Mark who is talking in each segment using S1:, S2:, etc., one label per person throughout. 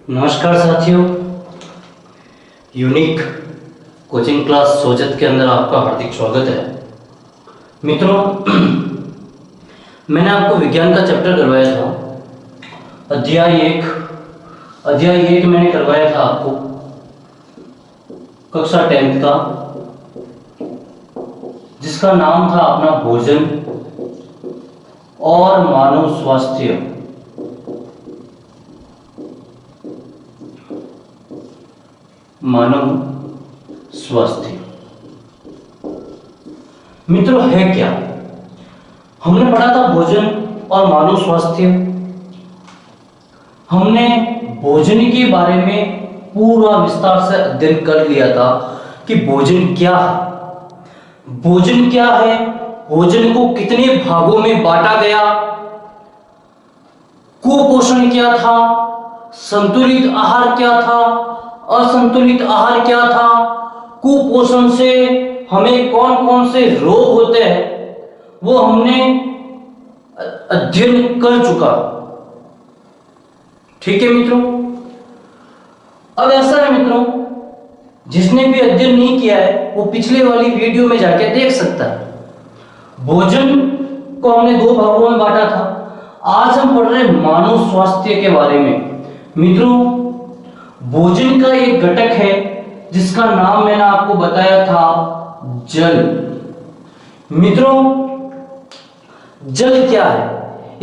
S1: नमस्कार साथियों, unique coaching class Sojat के अंदर आपका हार्दिक स्वागत है। मित्रों, मैंने आपको विज्ञान का चैप्टर करवाया था। अध्याय एक मैंने करवाया था आपको कक्षा 10th का, जिसका नाम था अपना भोजन और मानव स्वास्थ्य। मानव स्वास्थ्य मित्रों है क्या? हमने पढ़ा था भोजन और मानव स्वास्थ्य। हमने भोजन के बारे में पूरा विस्तार से अध्ययन कर लिया था कि भोजन क्या है, भोजन क्या है, भोजन को कितने भागों में बांटा गया, कुपोषण क्या था, संतुलित आहार क्या था, असंतुलित आहार क्या था, कुपोषण से हमें कौन कौन से रोग होते हैं, वो हमने अध्ययन कर चुका। ठीक है मित्रों। अब ऐसा है मित्रों, जिसने भी अध्ययन नहीं किया है वो पिछले वाली वीडियो में जाके देख सकता है। भोजन को हमने 2 भागों में बांटा था। आज हम पढ़ रहे मानव स्वास्थ्य के बारे में। मित्रों, भोजन का एक घटक है जिसका नाम मैंने आपको बताया था जल। मित्रों, जल क्या है?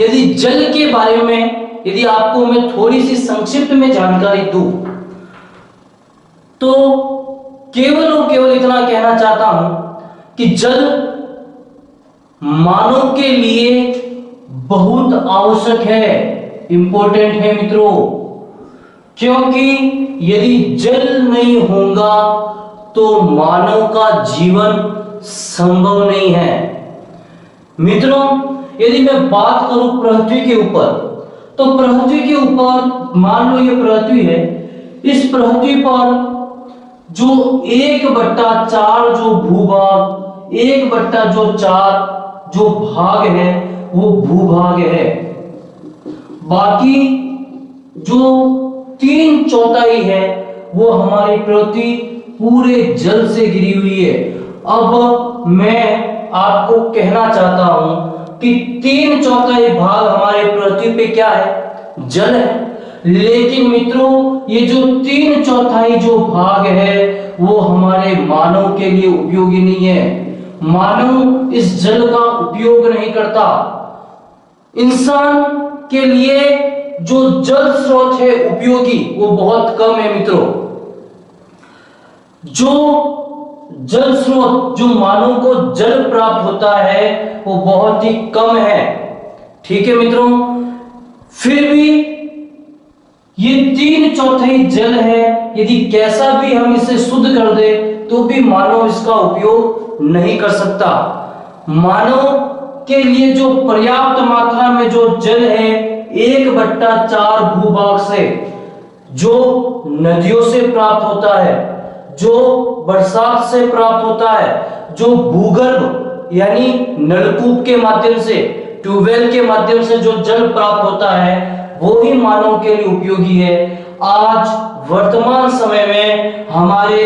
S1: यदि जल के बारे में यदि आपको मैं थोड़ी सी संक्षिप्त में जानकारी दूं तो केवल और केवल इतना कहना चाहता हूं कि जल मानव के लिए बहुत आवश्यक है, इंपॉर्टेंट है मित्रों। क्योंकि यदि जल नहीं होगा तो मानव का जीवन संभव नहीं है। मित्रों, यदि मैं बात करूं पृथ्वी के ऊपर, तो पृथ्वी के ऊपर मान लो ये पृथ्वी है, इस पृथ्वी पर जो 1/4 जो भूभाग, 1/4 जो भाग है वो भूभाग है। बाकी जो 3/4 है वो हमारी पृथ्वी पूरे जल से घिरी हुई है। अब मैं आपको कहना चाहता हूं कि 3/4 भाग हमारे पृथ्वी पे क्या है? जल है। लेकिन मित्रों, ये जो 3/4 जो भाग है वो हमारे मानव के लिए उपयोगी नहीं है। मानव इस जल का उपयोग नहीं करता। इंसान के लिए जो जल स्रोत है उपयोगी वो बहुत कम है मित्रों। जो जल स्रोत जो मानव को जल प्राप्त होता है वो बहुत ही कम है। ठीक है मित्रों। फिर भी ये 3/4 जल है, यदि कैसा भी हम इसे शुद्ध कर दे तो भी मानव इसका उपयोग नहीं कर सकता। मानव के लिए जो पर्याप्त मात्रा में जो जल है 1/4 भूभाग से, जो नदियों से प्राप्त होता है, जो बरसात से प्राप्त होता है, जो भूगर्भ यानी नलकूप के माध्यम से, ट्यूबवेल के माध्यम से जो जल प्राप्त होता है वो ही मानव के लिए उपयोगी है। आज वर्तमान समय में हमारे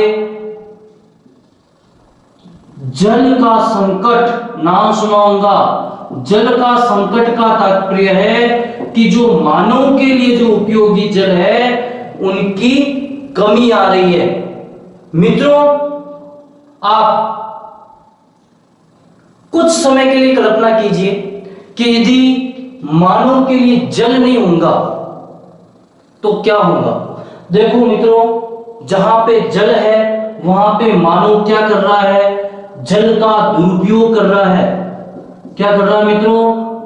S1: जल का संकट, नाम सुना होगा, जल का संकट का तात्पर्य है कि जो मानव के लिए जो उपयोगी जल है उनकी कमी आ रही है। मित्रों, आप कुछ समय के लिए कल्पना कीजिए कि यदि मानव के लिए जल नहीं होगा तो क्या होगा। देखो मित्रों, जहां पे जल है वहां पे मानव क्या कर रहा है? जल का दुरुपयोग कर रहा है। क्या कर रहा है मित्रों?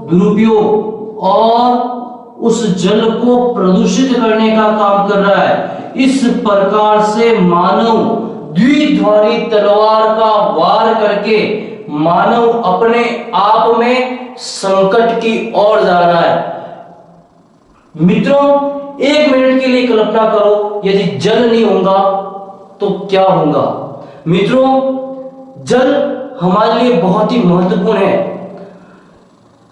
S1: दुरुपयोग, और उस जल को प्रदूषित करने का काम कर रहा है। इस प्रकार से मानव द्विधारी तलवार का वार करके मानव अपने आप में संकट की ओर जा रहा है। मित्रों, 1 मिनट के लिए कल्पना करो, यदि जल नहीं होगा तो क्या होगा। मित्रों, जल हमारे लिए बहुत ही महत्वपूर्ण है।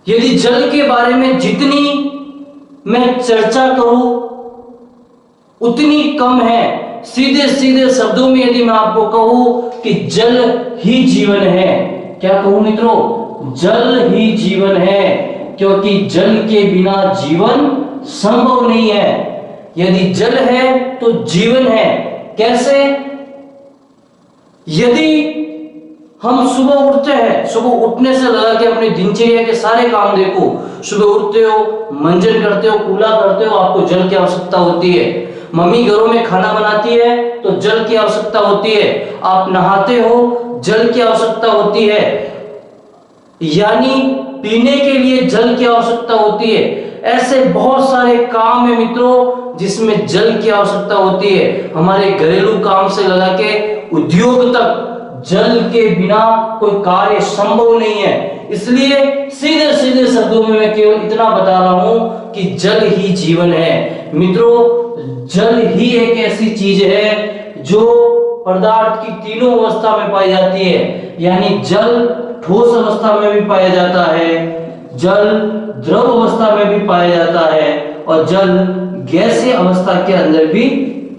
S1: यदि जल के बारे में जितनी मैं चर्चा करूं उतनी कम है। सीधे सीधे शब्दों में यदि मैं आपको कहूं कि जल ही जीवन है, क्या कहूं मित्रों? जल ही जीवन है, क्योंकि जल के बिना जीवन संभव नहीं है। यदि जल है तो जीवन है। कैसे? यदि हम सुबह उठते हैं, सुबह उठने से लगा के अपनी दिनचर्या के सारे काम देखो, सुबह उठते हो, मंजन करते हो, कूला करते हो, आपको जल की आवश्यकता होती है। मम्मी घरों में खाना बनाती है तो जल की आवश्यकता होती है। आप नहाते हो, जल की आवश्यकता होती है, यानी पीने के लिए जल की आवश्यकता होती है। ऐसे बहुत सारे काम है मित्रों जिसमें जल की आवश्यकता होती है। हमारे घरेलू काम से लगा के उद्योग तक जल के बिना कोई कार्य संभव नहीं है। इसलिए सीधे सीधे शब्दों में मैं केवल इतना बता रहा हूं कि जल ही जीवन है। मित्रों, जल ही एक ऐसी चीज है जो पदार्थ की तीनों अवस्था में पाई जाती है, यानी जल ठोस अवस्था में भी पाया जाता है, जल द्रव अवस्था में भी पाया जाता है, और जल गैसीय अवस्था के अंदर भी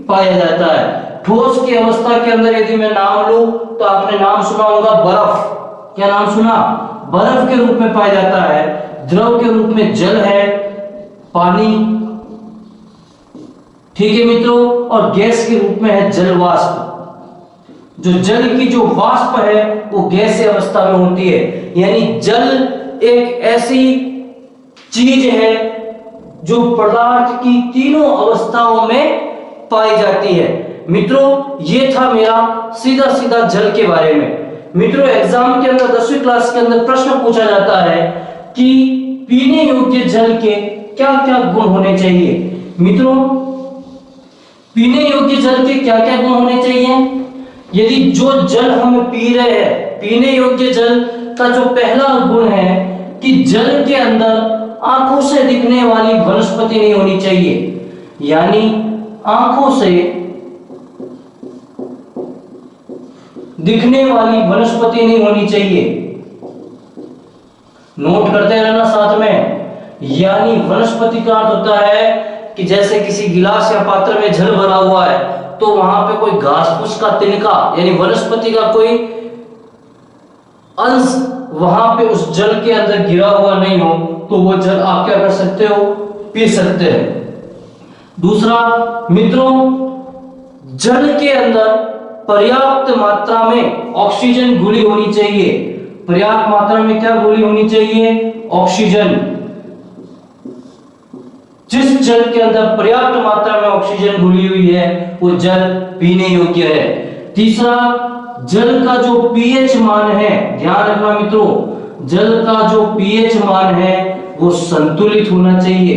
S1: पाया जाता है। ठोस की अवस्था के अंदर यदि मैं नाम लूं तो आपने नाम सुना होगा बर्फ। क्या नाम सुना? बर्फ के रूप में पाया जाता है। द्रव के रूप में जल है, पानी, ठीक है मित्रों, और गैस के रूप में है जल वाष्प। जो जल की जो वाष्प है वो गैसीय अवस्था में होती है। यानी जल एक ऐसी चीज है जो पदार्थ की तीनों अवस्थाओं में पाई जाती है। मित्रों, ये था मेरा सीधा सीधा जल के बारे में। मित्रों, एग्जाम के अंदर 10वीं क्लास के अंदर प्रश्न पूछा जाता है कि पीने योग्य जल के क्या क्या गुण होने चाहिए। मित्रों, पीने योग्य जल के क्या क्या गुण होने चाहिए? यदि जो जल हम पी रहे हैं, पीने योग्य जल का जो पहला गुण है कि जल के अंदर आंखों से दिखने वाली वनस्पति नहीं होनी चाहिए। यानी आंखों से दिखने वाली वनस्पति नहीं होनी चाहिए। नोट करते रहना साथ में। यानी वनस्पति का अर्थ होता है कि जैसे किसी गिलास या पात्र में जल भरा हुआ है तो वहां पे कोई घास फूस का तिनका यानी वनस्पति का कोई अंश वहां पे उस जल के अंदर गिरा हुआ नहीं हो तो वो जल आप क्या कर सकते हो? पी सकते हैं। दूसरा मित्रों, जल के अंदर पर्याप्त मात्रा में ऑक्सीजन घुली होनी चाहिए। पर्याप्त मात्रा में क्या घुली होनी चाहिए? ऑक्सीजन। जिस जल के अंदर पर्याप्त मात्रा में ऑक्सीजन घुली हुई है वो जल पीने योग्य है। तीसरा, जल का जो पीएच मान है, ध्यान रखना मित्रों, जल का जो पीएच मान है वो संतुलित होना चाहिए।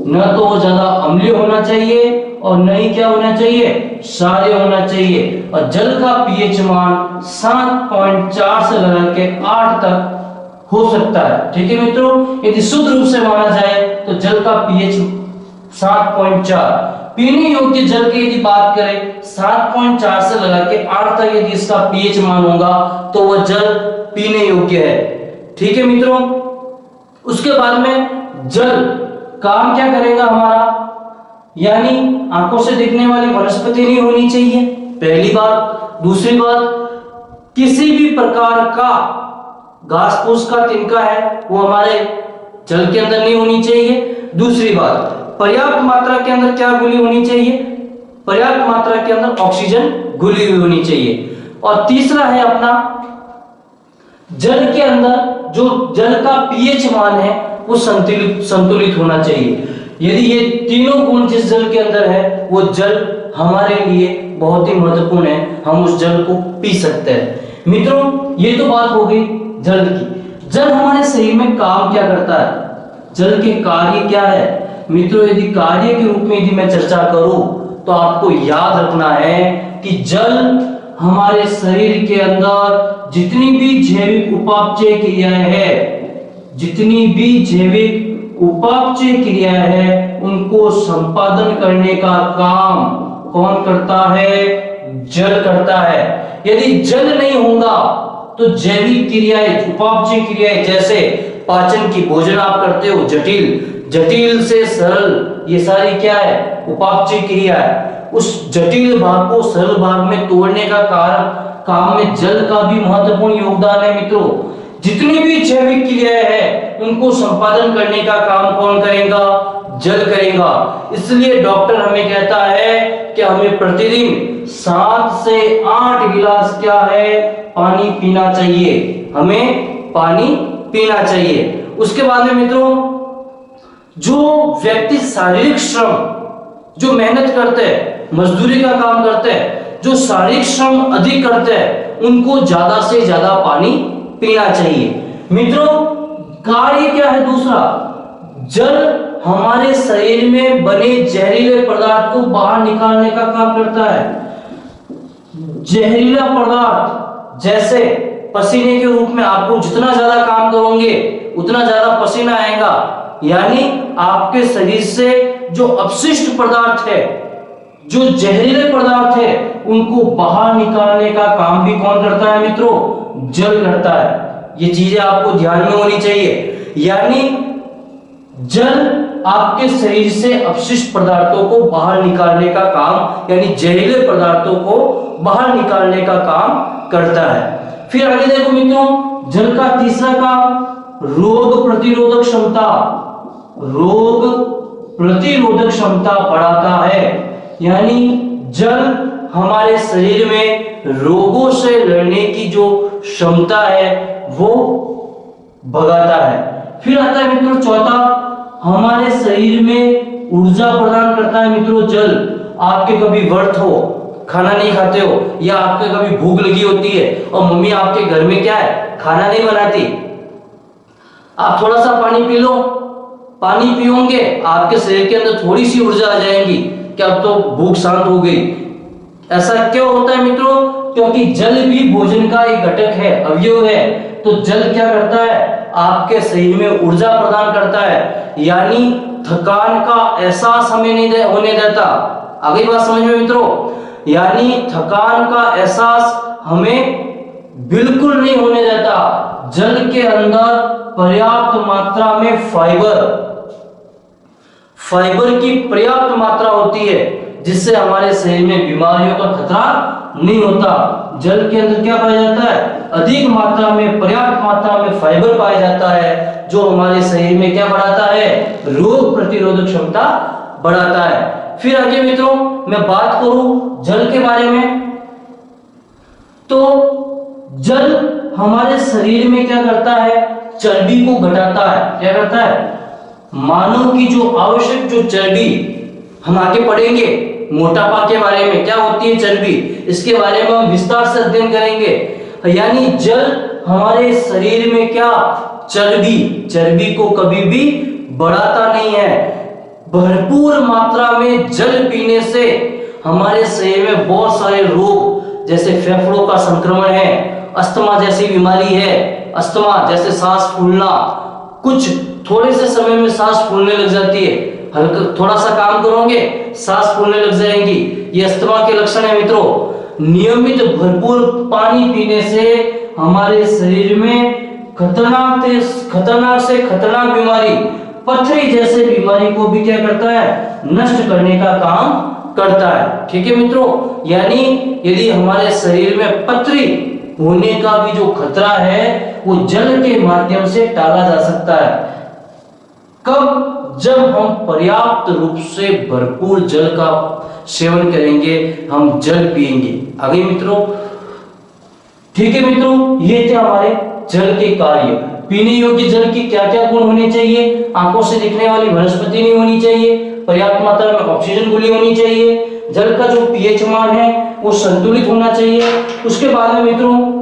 S1: न तो वो ज्यादा अम्लीय होना चाहिए और न ही क्या होना चाहिए? क्षारीय होना चाहिए। और जल का पीएच मान 7.4 से लगा के 8 तक हो सकता है। ठीक है मित्रों, यदि शुद्ध रूप से माना जाए तो जल का पीएच 7.4। पीने योग्य जल की यदि बात करें 7.4 से लगा के 8 तक यदि इसका पीएच मान होगा तो वह जल पीने योग्य है। ठीक है मित्रों, उसके बाद में जल काम क्या करेगा हमारा? यानी आंखों से दिखने वाली वनस्पति नहीं होनी चाहिए, पहली बात। दूसरी बात, किसी भी प्रकार का घास फूस का तिनका है वो हमारे जल के अंदर नहीं होनी चाहिए। दूसरी बात, पर्याप्त मात्रा के अंदर क्या घुली होनी चाहिए? पर्याप्त मात्रा के अंदर ऑक्सीजन घुली हुई होनी चाहिए। और तीसरा है अपना, जल के अंदर जो जल का पीएच मान है वो संतुलित होना चाहिए। यदि ये तीनों गुण जिस जल के अंदर है वो जल हमारे लिए बहुत ही महत्वपूर्ण है, हम उस जल को पी सकते हैं। मित्रों, ये तो बात हो गई जल की। जल हमारे शरीर में काम क्या करता है? जल के कार्य क्या है? मित्रों, यदि कार्य के रूप में यदि मैं चर्चा करूं तो आपको याद रखना है कि जल हमारे शरीर के अंदर जितनी भी जैविक उपापचय क्रियाएं हैं, जितनी भी जैविक उपापचय क्रियाएं हैं उनको संपादन करने का काम कौन करता है? जल करता है। यदि जल नहीं होगा तो जैविक क्रियाएं, उपापचय क्रियाएं, जैसे पाचन की, भोजन आप करते हो, जटिल से सरल ये सारी क्या है, उपापचय क्रिया है। उस जटिल भाग को सरल भाग में तोड़ने का काम में जल का भी महत्वपूर्ण योगदान है मित्रों। जितनी भी जैविक क्रियाएं हैं उनको संपादन करने का काम कौन करेगा, जल करेगा। इसलिए डॉक्टर हमें कहता है कि हमें प्रतिदिन 7 से 8 गिलास क्या है, पानी पीना चाहिए, हमें पानी पीना चाहिए। उसके बाद में मित्रों, जो व्यक्ति शारीरिक श्रम, जो मेहनत करते हैं, मजदूरी का काम करते हैं, जो शारीरिक श्रम अधिक करते हैं, उनको ज्यादा से ज्यादा पानी पीना चाहिए। मित्रों, कार्य क्या है दूसरा, जल हमारे शरीर में बने जहरीले पदार्थ को बाहर निकालने का काम करता है। जहरीला पदार्थ जैसे पसीने के रूप में, आपको जितना ज्यादा काम करोगे उतना ज्यादा पसीना आएगा, यानी आपके शरीर से जो अपशिष्ट पदार्थ है, जो जहरीले पदार्थ है, उनको बाहर निकालने का काम भी कौन करता है मित्रों, जल करता है। ये चीजें आपको ध्यान में होनी चाहिए। यानी जल आपके शरीर से अपशिष्ट पदार्थों को बाहर निकालने का काम, यानी जहरीले पदार्थों को बाहर निकालने का काम करता है। फिर आगे देखो मित्रों, जल का तीसरा काम रोग प्रतिरोधक क्षमता, रोग प्रतिरोधक क्षमता बढ़ाता है। यानी जल हमारे शरीर में रोगों से लड़ने की जो क्षमता है वो भगाता है। फिर आता है मित्रों चौथा, हमारे शरीर में ऊर्जा प्रदान करता है मित्रों जल। आपके कभी व्रत हो, खाना नहीं खाते हो, या आपके कभी भूख लगी होती है और मम्मी आपके घर में क्या है, खाना नहीं बनाती, आप थोड़ा सा पानी पी लो, पानी पियोगे आपके शरीर के अंदर थोड़ी सी ऊर्जा आ जाएगी कि अब तो भूख शांत हो गई। ऐसा क्यों होता है मित्रों, क्योंकि जल भी भोजन का एक घटक है, अवयव है। तो जल क्या करता है, आपके शरीर में ऊर्जा प्रदान करता है, यानी थकान का एहसास हमें नहीं होने देता। आगे बात समझ में मित्रों, यानी थकान का एहसास हमें बिल्कुल नहीं होने देता। जल के अंदर पर्याप्त मात्रा में फाइबर की पर्याप्त मात्रा होती है, जिससे हमारे शरीर में बीमारियों का खतरा नहीं होता। जल के अंदर क्या पाया जाता है, अधिक मात्रा में, पर्याप्त मात्रा में फाइबर पाया जाता है, जो हमारे शरीर में क्या बढ़ाता है, रोग प्रतिरोधक क्षमता बढ़ाता है। फिर आगे मित्रों मैं बात करूं जल के बारे में, तो जल हमारे शरीर में क्या करता है, चर्बी को घटाता है। क्या करता है, मानव की जो आवश्यक जो चर्बी, हम आगे पढ़ेंगे मोटापा के बारे में, क्या होती है चर्बी, इसके बारे में हम विस्तार से अध्ययन करेंगे। यानी जल हमारे शरीर में क्या, चर्बी को कभी भी बढ़ाता नहीं है। भरपूर मात्रा में जल पीने से हमारे शरीर में बहुत सारे रोग, जैसे फेफड़ों का संक्रमण है, अस्थमा जैसी बीमारी है, अस्थमा जैसे सांस फूलना, कुछ थोड़े से समय में सांस फूलने लग जाती है, हल्का थोड़ा सा काम करोगे सांस फूलने लग जाएंगी, ये अस्थमा के लक्षण है मित्रों। नियमित भरपूर पानी पीने से हमारे शरीर में खतरनाक से खतरनाक बीमारी, पथरी जैसे बीमारी को भी क्या करता है, नष्ट करने का काम करता है। ठीक है मित्रों, यानी यदि हमारे शरीर में पथरी होने का भी जो खतरा है वो जल के माध्यम से टाला जा सकता है। कब, जब हम पर्याप्त रूप से भरपूर जल का सेवन करेंगे, हम जल पिएंगे। आगे मित्रों, ठीक है मित्रों, ये थे हमारे जल के कार्य। पीने योग्य जल की क्या क्या गुण होने चाहिए, आंखों से दिखने वाली वनस्पति नहीं होनी चाहिए, पर्याप्त मात्रा में ऑक्सीजन गोली होनी चाहिए, जल का जो पीएच मान है वो संतुलित होना चाहिए। उसके बाद में मित्रों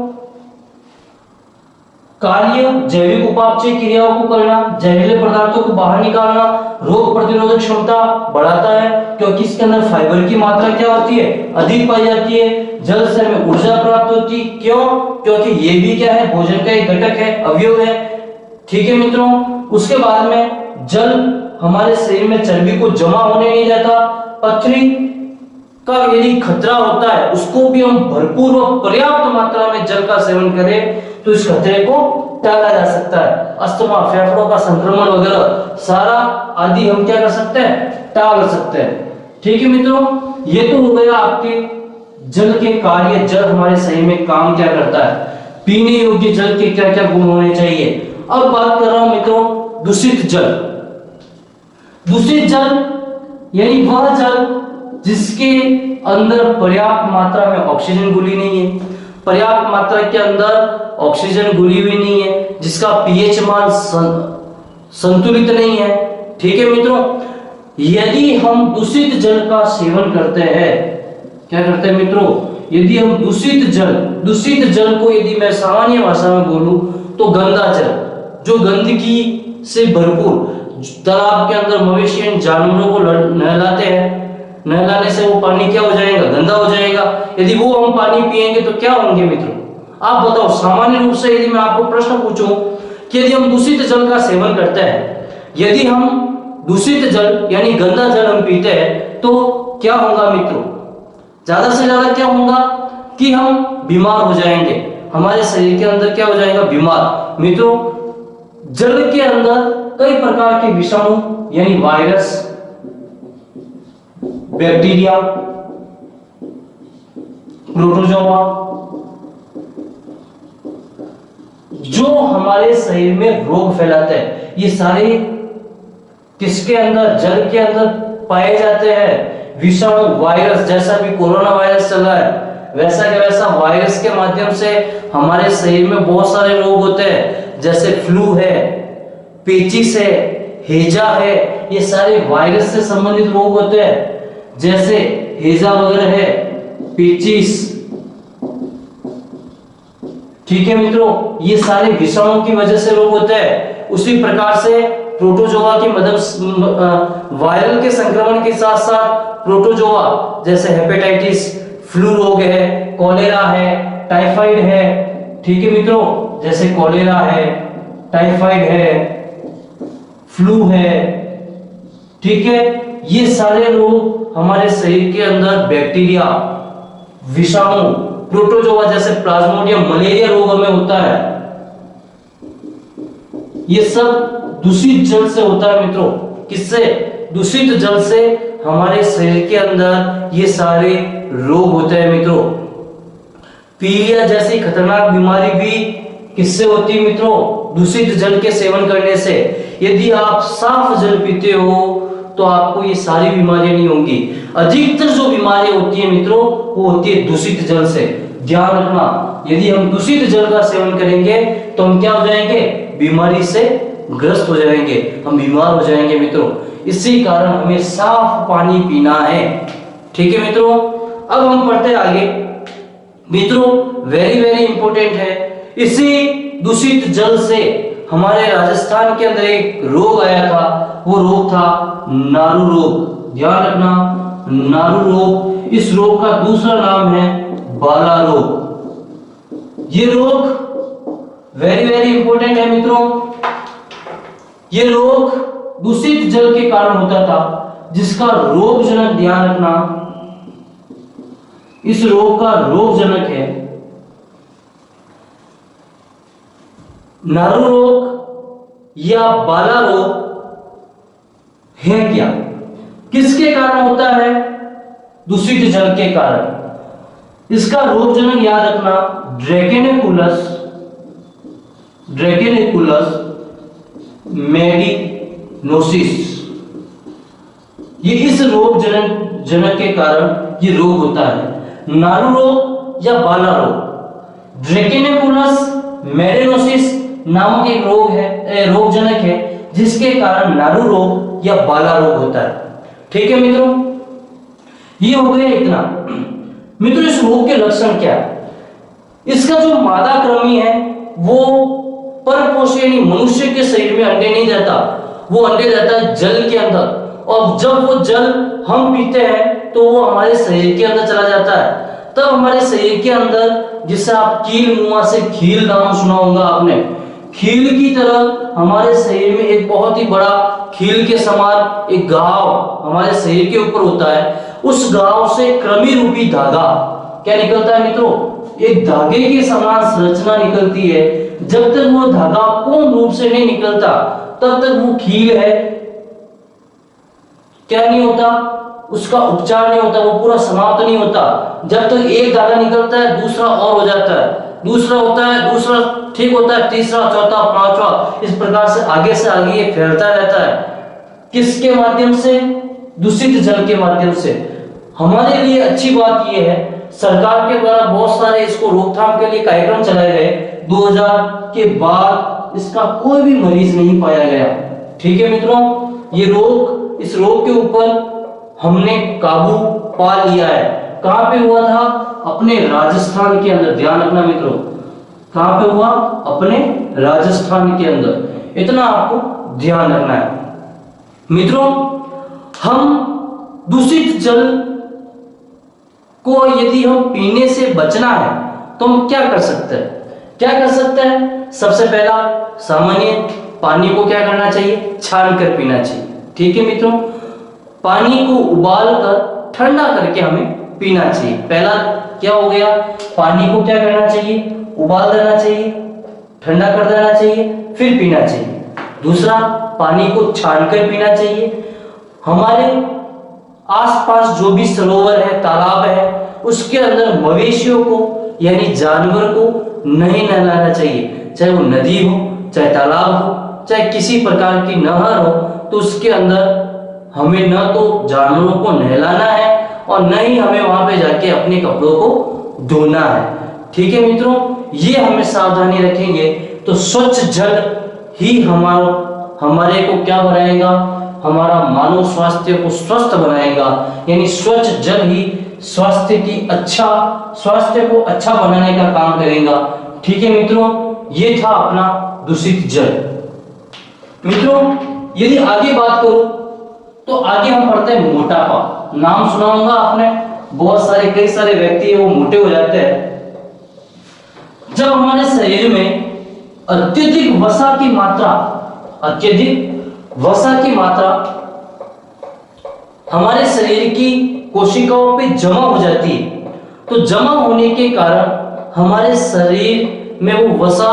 S1: कार्य, जैविक उपापचय क्रियाओं को करना, जहरीले पदार्थों को बाहर निकालना, रोग प्रतिरोधक क्षमता बढ़ाता है, क्योंकि इसके अंदर फाइबर की मात्रा क्या होती है, अधिक पाई जाती है। जल से हमें ऊर्जा प्राप्त होती है, क्यों, क्योंकि ये भी क्या है, भोजन का एक घटक है, अवयव है। ठीक है मित्रों, उसके बाद में जल हमारे शरीर में चर्बी को जमा होने नहीं देता। पथरी का यदि खतरा होता है उसको भी हम भरपूर और पर्याप्त मात्रा में जल का सेवन करें तो इस खतरे को टाला जा सकता है। अस्थमा, फेफड़ों का संक्रमण वगैरह सारा आदि हम क्या कर सकते हैं, टाल सकते हैं। ठीक है मित्रों, ये तो हो गया आपके जल के कार्य, जल हमारे शरीर में काम क्या करता है, पीने योग्य जल के क्या क्या गुण होने चाहिए। अब बात कर रहा हूं मित्रों दूषित जल। दूषित जल यानी वह जल जिसके अंदर पर्याप्त मात्रा में ऑक्सीजन घुली नहीं है, पर्याप्त मात्रा के अंदर ऑक्सीजन घुली हुई नहीं है, जिसका पीएच मान संतुलित नहीं है। ठीक है मित्रों, यदि हम दूषित जल का सेवन करते हैं, क्या करते हैं मित्रों, यदि हम दूषित जल को यदि मैं सामान्य भाषा में बोलूं तो गंदा जल, जो गंदगी से भरपूर, तालाब के अंदर मवेशी जानवरों को नहलाते हैं, नहलाने से वो पानी क्या हो जाएगा, गंदा हो जाएगा। यदि वो हम पानी पिएंगे तो क्या होंगे मित्रों, आप बताओ। सामान्य रूप से यदि मैं आपको प्रश्न पूछूं कि यदि हम दूषित जल का सेवन करते हैं, यदि हम दूषित जल यानी गंदा जल हम पीते हैं तो क्या होगा मित्रों, ज्यादा से ज्यादा क्या होगा कि हम बीमार हो जाएंगे, हमारे शरीर के अंदर क्या हो जाएगा, बीमार। मित्रों, जल के अंदर कई प्रकार के विषाणु यानी वायरस, बैक्टीरिया, प्रोटोजोआ, जो हमारे शरीर में रोग फैलाते हैं, ये सारे किसके अंदर, जल के अंदर पाए जाते हैं। विषाणु, वायरस, जैसा भी कोरोना वायरस चल रहा है वैसा के वैसा वायरस के माध्यम से हमारे शरीर में बहुत सारे रोग होते हैं, जैसे फ्लू है, पेचिस है, हेजा है, ये सारे वायरस से संबंधित रोग होते हैं। जैसे हेजा वगैरह है, पेचिस, ठीक है मित्रों, ये सारे विषाणु की वजह से रोग होते हैं। उसी प्रकार से प्रोटोजोआ की मदद, वायरल के संक्रमण के साथ साथ प्रोटोजोआ जैसे हेपेटाइटिस, फ्लू रोग है, कॉलेरा है, टाइफाइड है, ठीक है मित्रों, जैसे कॉलेरा है, टाइफाइड है, फ्लू है, ठीक है, ये सारे रोग हमारे शरीर के अंदर बैक्टीरिया, विषाणु, प्रोटोजोआ जैसे प्लाज्मोडियम, मलेरिया रोग हमें होता है, ये सब दूषित जल से होता है मित्रों। किससे, दूषित जल से हमारे शरीर के अंदर ये सारे रोग होते हैं मित्रों। पीलिया जैसी खतरनाक बीमारी भी किससे होती है मित्रों, दूषित जल के सेवन करने से। यदि आप साफ जल पीते हो तो आपको ये सारी बीमारियां नहीं होंगी। अधिकतर जो बीमारियां होती है मित्रों वो होती है दूषित जल से। ध्यान रखना, यदि हम दूषित जल का सेवन करेंगे तो हम क्या हो जाएंगे, बीमारी से ग्रस्त हो जाएंगे, हम बीमार हो जाएंगे मित्रों। इसी कारण हमें साफ पानी पीना है। ठीक है मित्रों, अब हम पढ़ते हैं आगे मित्रों, वेरी वेरी इंपॉर्टेंट है। इसी दूषित जल से हमारे राजस्थान के अंदर एक रोग आया था, वो रोग था नारू रोग। ध्यान रखना, नारू रोग, इस रोग का दूसरा नाम है बाला रोग। ये रोग वेरी वेरी इंपॉर्टेंट है मित्रों। ये रोग दूषित जल के कारण होता था, जिसका रोगजनक, ध्यान रखना, इस रोग का रोगजनक है नारू रोग या बाला रोग। है क्या, किसके कारण होता है, दूषित जल के कारण। इसका रोगजनक याद रखना, ड्रैकेनेकुलस, ड्रैकेनेकुलस मेडिनोसिस। ये इस रोग जनक के कारण ये रोग होता है, नारू रोग या बाला रोग। ड्रैकेनेकुलस मेडिनोसिस नामक एक रोग है, रोगजनक है, जिसके कारण नारू रोग या बाला रोग होता है। ठीक है मित्रों, ये हो गया इतना। मित्रों, इस रोग के लक्षण क्या है, इसका जो मादा कृमि है वो परपोषी यानी मनुष्य के शरीर में अंडे नहीं देता, वो अंडे देता है जल के अंदर, और जब वो जल हम पीते हैं तो वो हमारे शरीर के अंदर चला जाता है। तब हमारे शरीर के अंदर, जिसे आप कील मुआ से खील नाम सुना होगा आपने, खील की तरह हमारे शरीर में एक बहुत ही बड़ा खील के समान एक घाव हमारे शरीर के ऊपर होता है। उस घाव से कृमि रूपी धागा क्या निकलता है मित्रों, एक धागे के समान संरचना निकलती है। जब तक वो धागा पूर्ण रूप से नहीं निकलता तब तक वो खील है, क्या नहीं होता, उसका उपचार नहीं होता, वो पूरा समाप्त नहीं होता। जब तक एक धागा निकलता है दूसरा और हो जाता है, दूसरा होता है, दूसरा ठीक होता है, तीसरा, चौथा, पांचवा, इस प्रकार से आगे ये फैलता रहता है। किसके माध्यम से? दूषित जल के माध्यम से। हमारे लिए अच्छी बात यह है, सरकार के द्वारा बहुत सारे इसको रोकथाम के लिए कार्यक्रम चलाए गए। 2000 के बाद इसका कोई भी मरीज नहीं पाया गया। ठीक है मित्रों, इस रोग के ऊपर हमने काबू पा लिया है। कहां पे हुआ था? अपने राजस्थान के अंदर। ध्यान रखना मित्रों, कहां पे हुआ? अपने राजस्थान के अंदर। इतना आपको ध्यान रखना है। मित्रों, हम दूषित जल को यदि हम पीने से बचना है तो हम क्या कर सकते हैं? सबसे पहला, सामान्य पानी को क्या करना चाहिए? छान कर पीना चाहिए। ठीक है मित्रों, पानी को उबाल कर ठंडा करके हमें पीना चाहिए। पहला क्या हो गया? पानी को क्या करना चाहिए? उबाल देना चाहिए, ठंडा कर देना चाहिए, फिर पीना चाहिए। दूसरा, पानी को छानकर पीना चाहिए। हमारे आसपास जो भी सरोवर है, तालाब है, उसके अंदर मवेशियों को यानी जानवर को नहीं नहलाना चाहिए। चाहे वो नदी हो, चाहे तालाब हो, चाहे किसी प्रकार की नहर हो, तो उसके अंदर हमें न तो जानवरों को नहलाना है और न ही हमें वहां पे जाके अपने कपड़ों को धोना है। ठीक है मित्रों, ये हमें सावधानी रखेंगे तो स्वच्छ जल ही हमारे को क्या बनाएगा? हमारा मानव स्वास्थ्य को स्वस्थ बनाएगा। यानी स्वच्छ जल ही स्वास्थ्य को अच्छा बनाने का काम करेगा। ठीक है मित्रों, ये था अपना दूषित जल। मित्रों, यदि आगे बात करूं तो आगे हम पढ़ते हैं मोटापा। नाम सुना होगा आपने, कई सारे व्यक्ति वो मोटे हो जाते हैं। जब हमारे शरीर में अत्यधिक वसा की मात्रा हमारे शरीर की कोशिकाओं पे जमा हो जाती है, तो जमा होने के कारण हमारे शरीर में वो वसा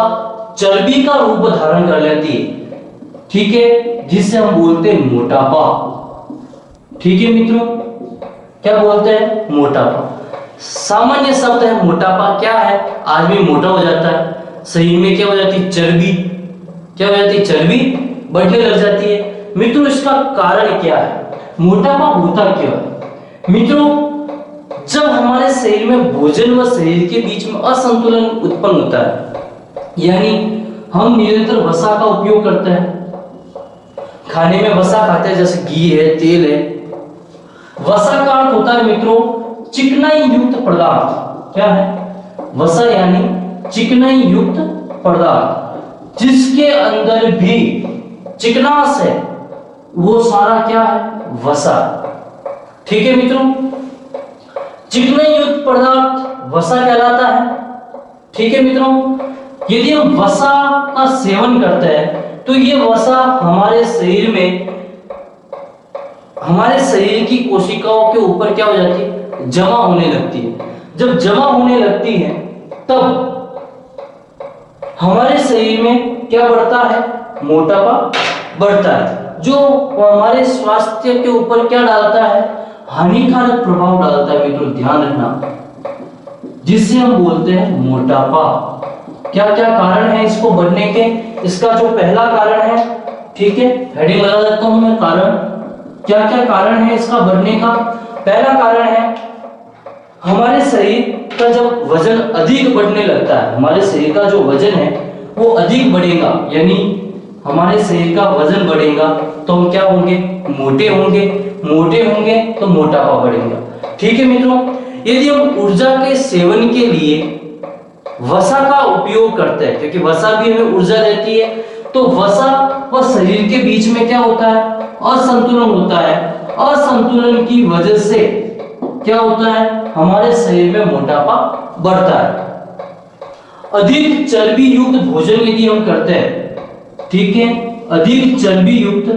S1: चर्बी का रूप धारण कर लेती है। ठीक है, जिसे हम बोलते हैं मोटापा। ठीक है मित्रों, क्या बोलते हैं? मोटापा। सामान्य शब्द है मोटापा। क्या है? आदमी मोटा हो जाता है, शरीर में क्या हो जाती है? चर्बी बढ़ने लग जाती है। मित्रों, इसका कारण क्या है? मोटापा होता क्यों है? मित्रों, जब हमारे शरीर में भोजन व शरीर के बीच में असंतुलन उत्पन्न होता है, यानी हम निरंतर वसा का उपयोग करते हैं, खाने में वसा खाते हैं, जैसे घी है, तेल है। वसा का अर्थ होता है मित्रों चिकनाई युक्त पदार्थ। क्या है? वसा यानी चिकनाई युक्त पदार्थ, जिसके अंदर भी चिकनास है, वो सारा क्या है? वसा। ठीक है मित्रों, चिकनाई युक्त पदार्थ वसा कहलाता है। ठीक है मित्रों, यदि हम वसा का सेवन करते हैं तो ये वसा हमारे शरीर की कोशिकाओं के ऊपर क्या हो जाती है? जमा होने लगती है। जब जमा होने लगती है तब हमारे शरीर में क्या बढ़ता है? मोटापा बढ़ता है, जो हमारे स्वास्थ्य के ऊपर क्या डालता है? हानिकारक प्रभाव डालता है। मित्रों ध्यान रखना, जिससे हम बोलते हैं मोटापा। क्या क्या कारण है इसको बढ़ने के? इसका जो पहला कारण है, ठीक है, हेडिंग लगा देता हूं मैं, कारण। क्या क्या कारण है इसका बढ़ने का? पहला कारण है हमारे शरीर का जब वजन अधिक बढ़ने लगता है, हमारे शरीर का जो वजन है वो अधिक बढ़ेगा, यानी हमारे शरीर का वजन बढ़ेगा तो हम क्या होंगे? मोटे होंगे तो मोटापा बढ़ेगा। ठीक है मित्रों, यदि हम ऊर्जा के सेवन के लिए वसा का उपयोग करते हैं, क्योंकि वसा भी हमें ऊर्जा देती है, तो वसा व शरीर के बीच में क्या होता है? असंतुलन होता है। असंतुलन की वजह से क्या होता है? हमारे शरीर में मोटापा बढ़ता है। अधिक चर्बी युक्त भोजन यदि हम करते हैं, ठीक है, अधिक चर्बी युक्त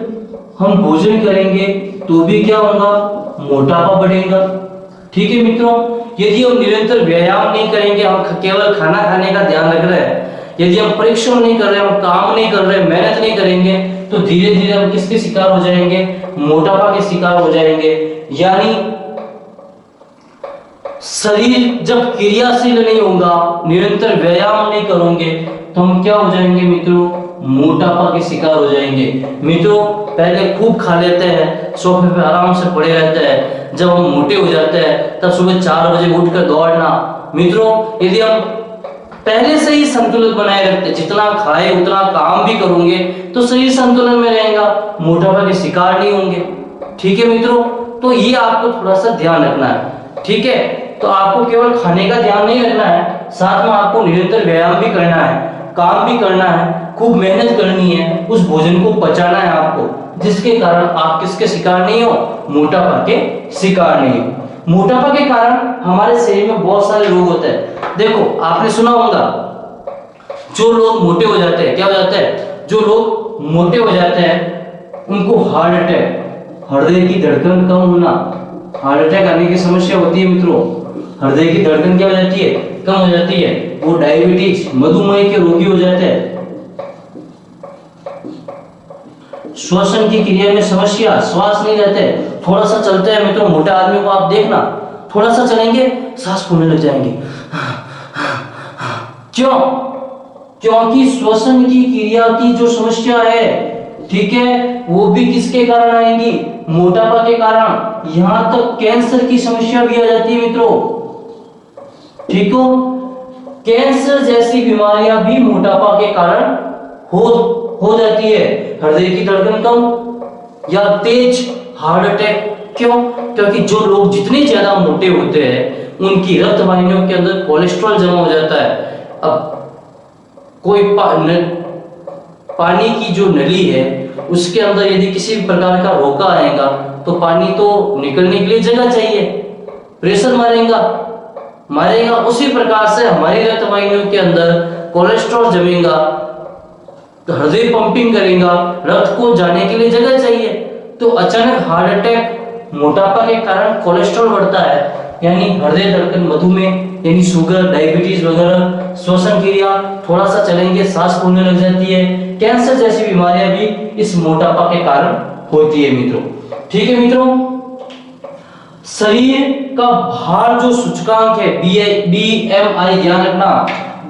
S1: हम भोजन करेंगे तो भी क्या होगा? मोटापा बढ़ेगा। ठीक है मित्रों, यदि हम निरंतर व्यायाम नहीं करेंगे, हम केवल खाना खाने का ध्यान रख रहे हैं, यदि हम परिश्रम नहीं कर रहे, हम काम नहीं कर रहे, मेहनत नहीं करेंगे, तो धीरे धीरे हम किसके शिकार हो जाएंगे, मोटापा के शिकार हो जाएंगे। यानी शरीर जब क्रियाशील नहीं होगा, निरंतर व्यायाम नहीं करोगे, तो हम क्या हो जाएंगे मित्रों, मोटापा के शिकार हो जाएंगे। मित्रों पहले खूब खा लेते हैं, सोफे पे आराम से पड़े रहते हैं, जब हम मोटे हो जाते हैं तब सुबह 4 बजे उठकर दौड़ना। मित्रों यदि हम पहले से ही संतुलन बनाए रखते, जितना खाए उतना काम भी करोगे तो शरीर संतुलन में रहेगा, मोटापा के शिकार नहीं होंगे। ठीक है मित्रों, तो ये आपको थोड़ा सा ध्यान रखना है। ठीक है, तो आपको केवल खाने का ध्यान नहीं रखना है, साथ में आपको निरंतर व्यायाम भी करना है, काम भी करना है, खूब मेहनत करनी है, उस भोजन को पचाना है आपको, जिसके कारण आप किसके शिकार नहीं हो, मोटापा के शिकार नहीं हो। मोटापा के कारण हमारे शरीर में बहुत सारे रोग होते हैं। देखो आपने सुना होगा, जो लोग मोटे हो जाते हैं, क्या हो जाता है, जो लोग मोटे हो जाते हैं उनको हार्ट अटैक, हृदय की धड़कन कम होना, हार्ट अटैक आने की समस्या होती है मित्रों। हृदय की धड़कन क्या हो जाती है, कम हो जाती है। वो डायबिटीज, मधुमेह के रोगी हो जाते हैं। श्वसन की क्रिया में समस्या, श्वास नहीं लेते, थोड़ा सा चलते हैं मित्रों, मोटे आदमी को आप देखना, थोड़ा सा चलेंगे सांस फूलने लग जाएंगे। क्यों? क्योंकि श्वसन की क्रिया की जो समस्या है, ठीक है, वो भी किसके कारण आएंगी, मोटापा के कारण। यहां तक कैंसर की समस्या भी आ जाती है मित्रों। ठीक हो, कैंसर जैसी बीमारियां भी मोटापा के कारण हो जाती है। हृदय की धड़कन कम या तेज हार्ट अटैक। क्यों? क्योंकि जो लोग जितने ज्यादा मोटे होते हैं उनकी रक्त वाहिनियों के अंदर कोलेस्ट्रॉल जमा हो जाता है। अब कोई पानी की जो नली है उसके अंदर यदि किसी भी प्रकार का रोका आएगा तो पानी तो निकलने के लिए जगह चाहिए, प्रेशर मारेगा। उसी प्रकार से हमारी रक्त वाहिनियों के अंदर कोलेस्ट्रॉल जमेगा, तो हृदय पंपिंग करेगा, रक्त को जाने के लिए जगह चाहिए, तो अचानक हार्ट अटैक, मोटापा के कारण कोलेस्ट्रॉल बढ़ता है, यानी हृदय धड़कन, मधुमेह यानी शुगर, डायबिटीज वगैरह, श्वसन क्रिया, थोड़ा सा चलेंगे सांस फूलने लग जाती है, कैंसर जैसी बीमारियां भी इस मोटापा के कारण होती है मित्रों। ठीक है मित्रों, शरीर का भार जो सूचकांक है BMI, ध्यान रखना,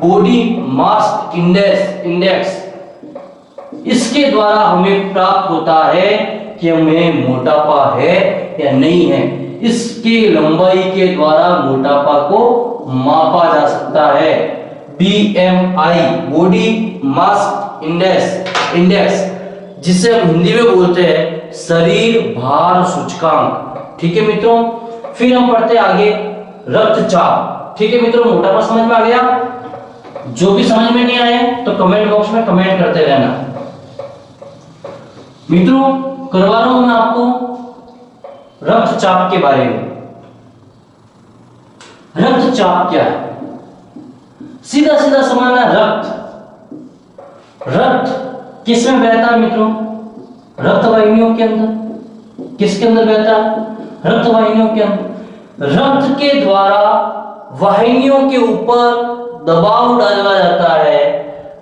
S1: बॉडी मास इंडेक्स, इसके द्वारा हमें प्राप्त होता है कि हमें मोटापा है या नहीं है। इसकी लंबाई के द्वारा मोटापा को मापा जा सकता है। BMI, बॉडी मास इंडेक्स, जिसे हम हिंदी में बोलते हैं शरीर भार सूचकांक। ठीक है मित्रों, फिर हम पढ़ते हैं आगे रक्तचाप। ठीक है मित्रों, मोटापा समझ में आ गया? जो भी समझ में नहीं आए तो कमेंट बॉक्स में कमेंट करते रहना। मित्रों करवा रहा हूं मैं आपको रक्तचाप के बारे में। रक्तचाप क्या है? सीधा सीधा समझना, रक्त किस में बहता है मित्रों? रक्त वाहिनियों के अंदर। किसके अंदर बहता है? रक्त वाहिनियों के अंदर। रक्त के द्वारा वाहिनियों के ऊपर दबाव डाला जाता है।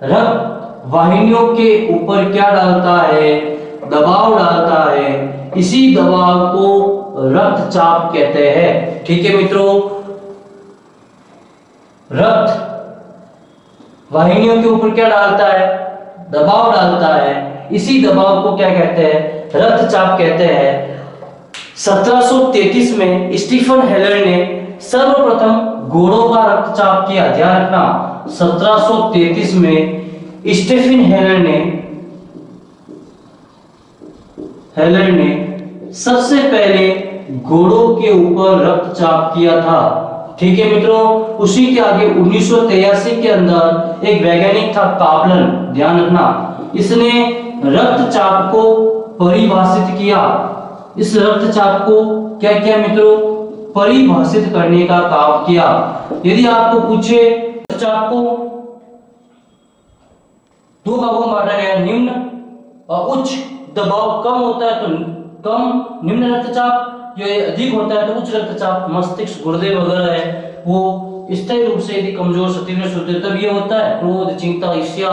S1: रक्त वाहिनियों के ऊपर क्या डालता है? दबाव डालता है। इसी दबाव को रक्तचाप कहते हैं। ठीक है मित्रों, रक्त वाहिनियों के ऊपर क्या डालता है? दबाव डालता है। इसी दबाव को क्या कहते हैं? रक्तचाप कहते हैं। 1733 में स्टीफन हेलर ने सर्वप्रथम घोड़ों का रक्तचाप किया। ध्यान रखना, 1733 में स्टीफन हेलर ने सबसे पहले घोड़ों के ऊपर रक्तचाप किया था। ठीक है मित्रों, उसी के आगे 1983 के अंदर एक वैज्ञानिक था कापलन। ध्यान रखना, इसने रक्तचाप को परिभाषित किया। इस रक्तचाप को क्या किया मित्रों? परिभाषित करने का काम किया। यदि आपको पूछे रक्तचाप को दो भागों में बांटा गया, निम्न और उच्च। दबाव कम होता है तो कम निम्न रक्तचाप, जो अधिक होता है तो उच्च रक्तचाप। मस्तिष्क, गुर्दे वगैरह है वो स्थायी रूप से यदि कमजोर, क्षतिग्रस्त होते हैं तब ये होता है। क्रोध, चिंता, ईर्ष्या,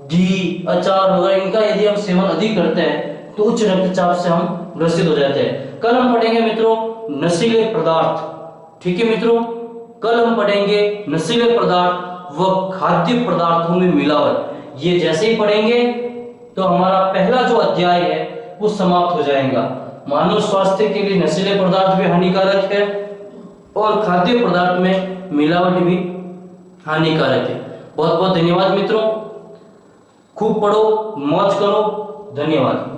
S1: घी, अचार वगैरह इनका यदि हम सेवन अधिक करते हैं तो उच्च रक्तचाप से हम ग्रसित हो जाते हैं। कल हम पढ़ेंगे मित्रों नशीले पदार्थ। ठीक है मित्रों, कल हम पढ़ेंगे नशीले पदार्थ व खाद्य पदार्थों में मिलावट। ये जैसे ही पढ़ेंगे तो हमारा पहला जो अध्याय है वो समाप्त हो जाएगा। मानव स्वास्थ्य के लिए नशीले पदार्थ भी हानिकारक है और खाद्य पदार्थ में मिलावट भी हानिकारक है। बहुत बहुत धन्यवाद मित्रों, खूब पढ़ो, मौज करो, धन्यवाद।